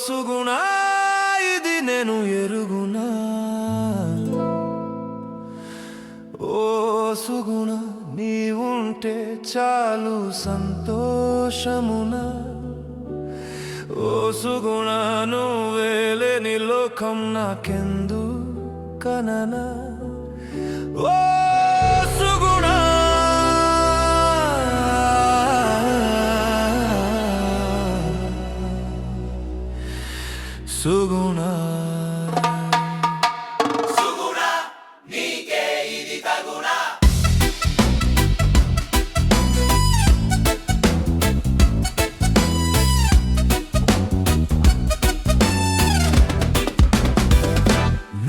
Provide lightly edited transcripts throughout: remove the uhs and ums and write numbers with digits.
సుగుణా ఇది నేను ఎరుగునా, ఓ సుగుణ నీవుంటే చాలు సంతోషమునా, ఓ సుగుణ నువ్వే లేని లోకం నాకెందు కననా, ఓ సుగుణ సుగుణ సుగుణ నీకే ఇది తగునా.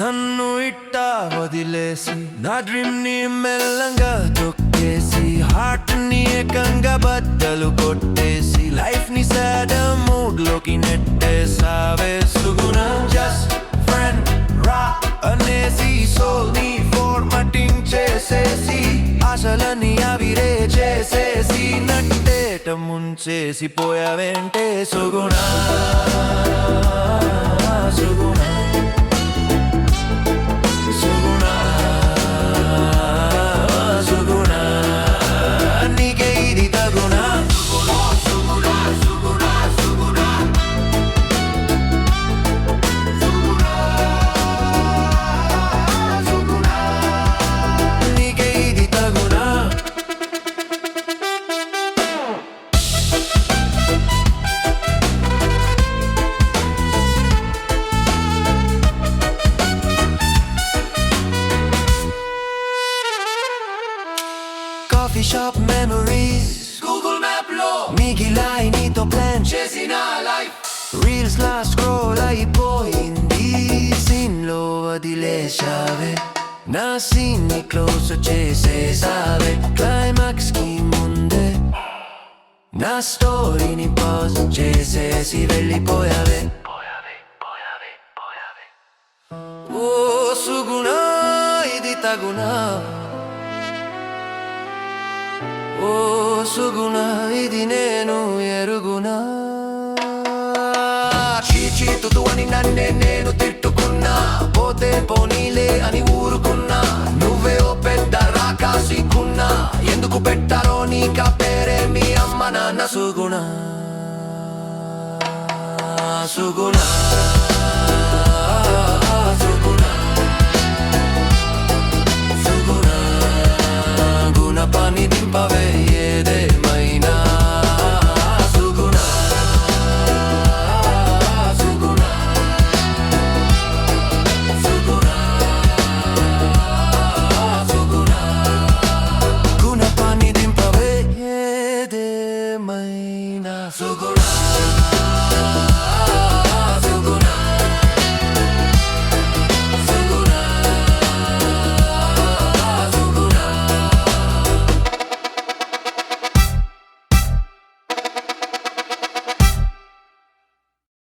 నన్ను ఇట్టా వదిలేసి నా డ్రీమ్ ని మెల్లంగా తొక్కేసి హార్ట్ ని ఏకంగా బద్దలు కొట్టేసి లైఫ్ ని సాడ్ మూడ్ లోకి నెట్టేసావే సుగుణ. జస్ట్ ఫ్రెండ్ రా అనేసి సోల్ ని ఫార్మాటింగ్ చేసేసి ఆశలని ఆవిరే చేసేసి నట్టేట ముంచేసి పోయావేంటే Suguna Suguna coffee shop memories Google map లో మిగిలాయి నీతో ప్లాన్ చేసిన లైఫ్ రీల్స్ లా స్క్రోల్ అయిపోయింది, సీన్ లో వదిలేసావే నా సీన్ ని క్లోజ్ చేసేసావే. క్లైమాక్స్ కి ముందే నా స్టోరీని పాజ్ చేసేసి వెళ్ళిపోయావే. ఓ సుగుణ ఇది తగునా, ఓ సుగుణ ఇది నేను ఎరుగునా. చీచీతుతు అని నన్నే నేను తిట్టుకున్నా, పోతే పోనీలే అని ఊరుకున్నా, నువ్వే ఓ పెద్ద రాకాసికున్నా, ఎందుకు పెట్టారో నీకా పేరే మీ అమ్మ నాన్న సుగుణ సుగుణ.